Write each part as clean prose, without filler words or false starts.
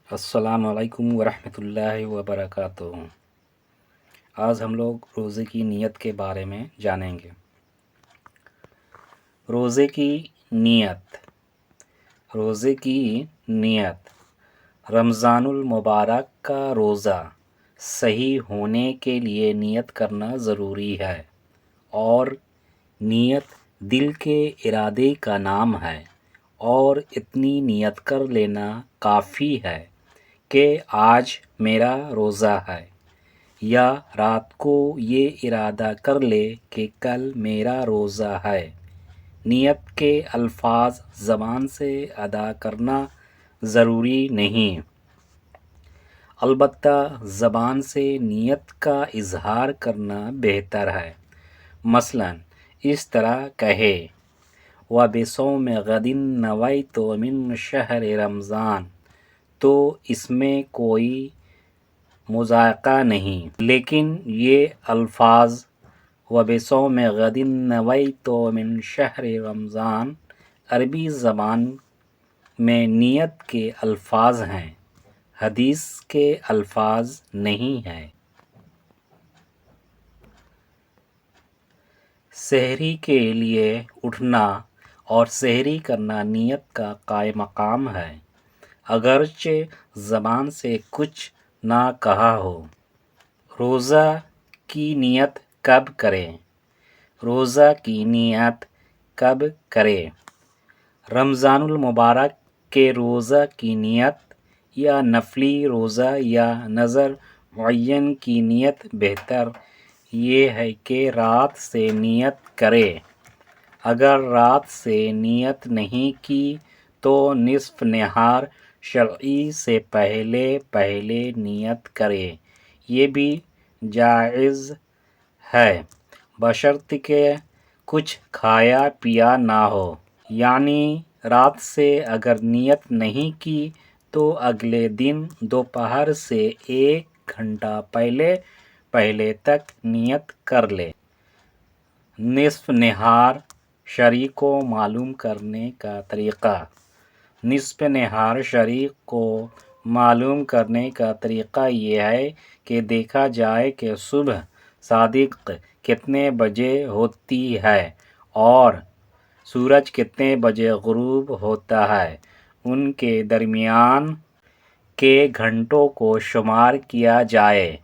السلام علیکم ورحمۃ اللہ وبرکاتہ۔ آج ہم لوگ روزے کی نیت کے بارے میں جانیں گے۔ روزے کی نیت رمضان المبارک کا روزہ صحیح ہونے کے لیے نیت کرنا ضروری ہے، اور نیت دل کے ارادے کا نام ہے، اور اتنی نیت کر لینا کافی ہے کہ آج میرا روزہ ہے، یا رات کو یہ ارادہ کر لے کہ کل میرا روزہ ہے۔ نیت کے الفاظ زبان سے ادا کرنا ضروری نہیں، البتہ زبان سے نیت کا اظہار کرنا بہتر ہے۔ مثلا اس طرح کہے: وَبِصَوْمِ غَدٍ نَوَيْتُ مِنْ شَهْرِ رمضان، تو اس میں کوئی مضائقہ نہیں، لیکن یہ الفاظ وَبِصَوْمِ غَدٍ نَوَيْتُ مِنْ شَهْرِ رمضان عربی زبان میں نیت کے الفاظ ہیں، حدیث کے الفاظ نہیں ہیں۔ سحری کے لیے اٹھنا اور سحری کرنا نیت کا قائم مقام ہے، اگرچہ زبان سے کچھ نہ کہا ہو۔ روزہ کی نیت کب کریں؟ روزہ کی نیت کب کریں؟ رمضان المبارک کے روزہ کی نیت، یا نفلی روزہ یا نظر معین کی نیت بہتر یہ ہے کہ رات سے نیت کرے۔ اگر رات سے نیت نہیں کی تو نصف نہار شرعی سے پہلے نیت کرے، یہ بھی جائز ہے، بشرط کہ کچھ کھایا پیا نہ ہو۔ یعنی رات سے اگر نیت نہیں کی تو اگلے دن دوپہر سے 1 گھنٹہ پہلے تک نیت کر لے۔ نصف نہار شرعی کو معلوم کرنے کا طریقہ۔ نصف نہار شرعی کو معلوم کرنے کا طریقہ یہ ہے کہ دیکھا جائے کہ صبح صادق کتنے بجے ہوتی ہے اور سورج کتنے بجے غروب ہوتا ہے، ان کے درمیان کے گھنٹوں کو شمار کیا جائے،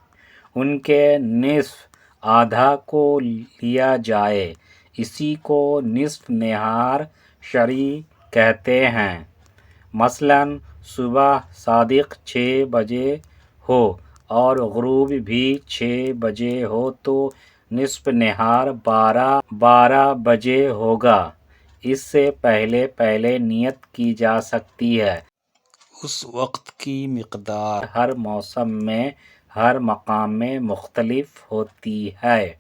ان کے نصف آدھا کو لیا جائے، اسی کو نصف نہار شرعی کہتے ہیں۔ مثلا صبح صادق 6 بجے ہو اور غروب بھی 6 بجے ہو تو نصف نہار 12 بجے ہوگا۔ اس سے پہلے نیت کی جا سکتی ہے۔ اس وقت کی مقدار ہر موسم میں ہر مقام میں مختلف ہوتی ہے۔